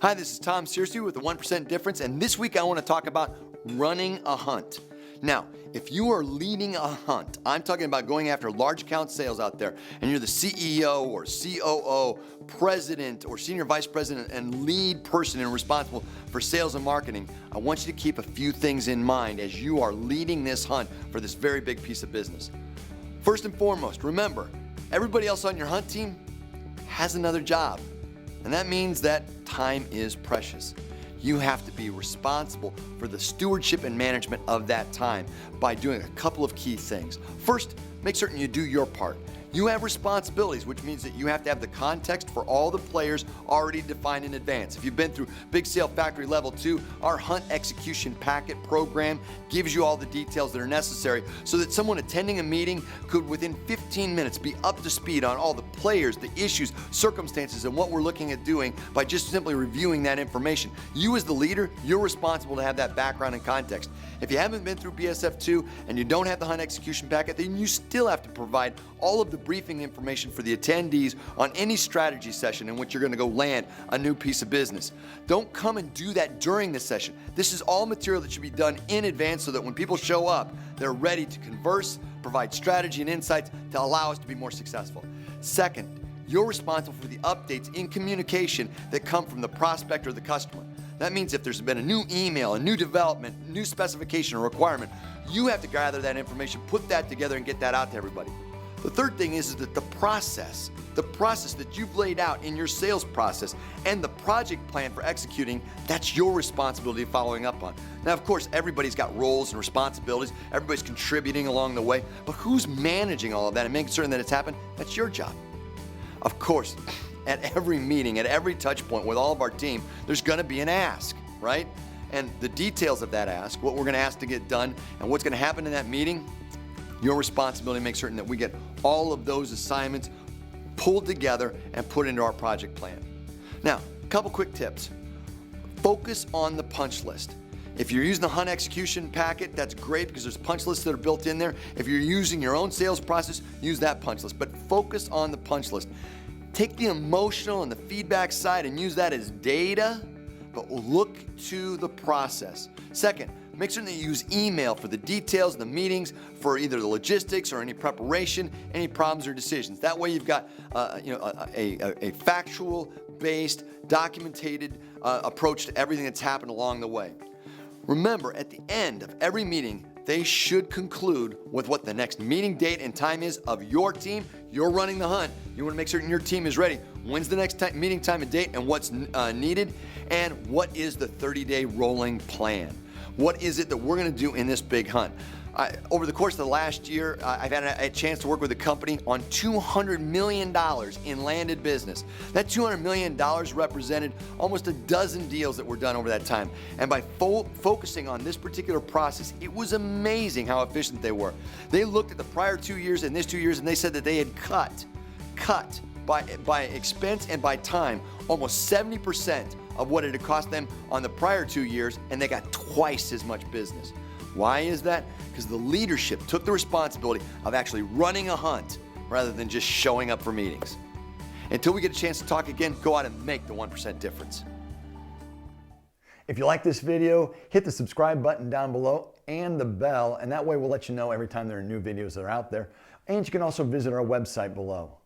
Hi, this is Tom Searcy with the 1% Difference, and this week I want to talk about running a hunt. Now, if you are leading a hunt, I'm talking about going after large account sales out there, and you're the CEO or COO, president or senior vice president and lead person and responsible for sales and marketing, I want you to keep a few things in mind as you are leading this hunt for this very big piece of business. First and foremost, remember, everybody else on your hunt team has another job. And that means that time is precious. You have to be responsible for the stewardship and management of that time by doing a couple of key things. First, make certain you do your part. You have responsibilities, which means that you have to have the context for all the players already defined in advance. If you've been through Big Sale Factory Level 2, our Hunt Execution Packet program gives you all the details that are necessary so that someone attending a meeting could within 15 minutes be up to speed on all the players, the issues, circumstances, and what we're looking at doing by just simply reviewing that information. You as the leader, you're responsible to have that background and context. If you haven't been through BSF2 and you don't have the Hunt Execution Packet, then you still have to provide all of the briefing information for the attendees on any strategy session in which you're going to go land a new piece of business. Don't come and do that during the session. This is all material that should be done in advance so that when people show up, they're ready to converse, provide strategy and insights to allow us to be more successful. Second, you're responsible for the updates in communication that come from the prospect or the customer. That means if there's been a new email, a new development, new specification or requirement, you have to gather that information, put that together, and get that out to everybody. The third thing is that the process that you've laid out in your sales process and the project plan for executing, that's your responsibility following up on. Now, of course, everybody's got roles and responsibilities. Everybody's contributing along the way. But who's managing all of that and making certain that it's happened? That's your job. Of course, at every meeting, at every touch point with all of our team, there's going to be an ask, right? And the details of that ask, what we're going to ask to get done, and what's going to happen in that meeting, your responsibility to make certain that we get all of those assignments pulled together and put into our project plan. Now, a couple quick tips. Focus on the punch list. If you're using the Hunt Execution Packet, that's great because there's punch lists that are built in there. If you're using your own sales process, use that punch list, but focus on the punch list. Take the emotional and the feedback side and use that as data, but look to the process. Second, make sure that you use email for the details of the meetings, for either the logistics or any preparation, any problems or decisions. That way you've got a factual-based, documented approach to everything that's happened along the way. Remember, at the end of every meeting, they should conclude with what the next meeting date and time is of your team. You're running the hunt. You want to make certain your team is ready. When's the next meeting time and date and what's needed? And what is the 30-day rolling plan? What is it that we're going to do in this big hunt? Over the course of the last year, I've had a chance to work with a company on $200 million in landed business. That $200 million represented almost a dozen deals that were done over that time. And by focusing on this particular process, it was amazing how efficient they were. They looked at the prior 2 years and this 2 years, and they said that they had cut by expense and by time almost 70% of what it had cost them on the prior 2 years, and they got twice as much business. Why is that? Because the leadership took the responsibility of actually running a hunt rather than just showing up for meetings. Until we get a chance to talk again, go out and make the 1% difference. If you like this video, hit the subscribe button down below and the bell, and that way we'll let you know every time there are new videos that are out there. And you can also visit our website below.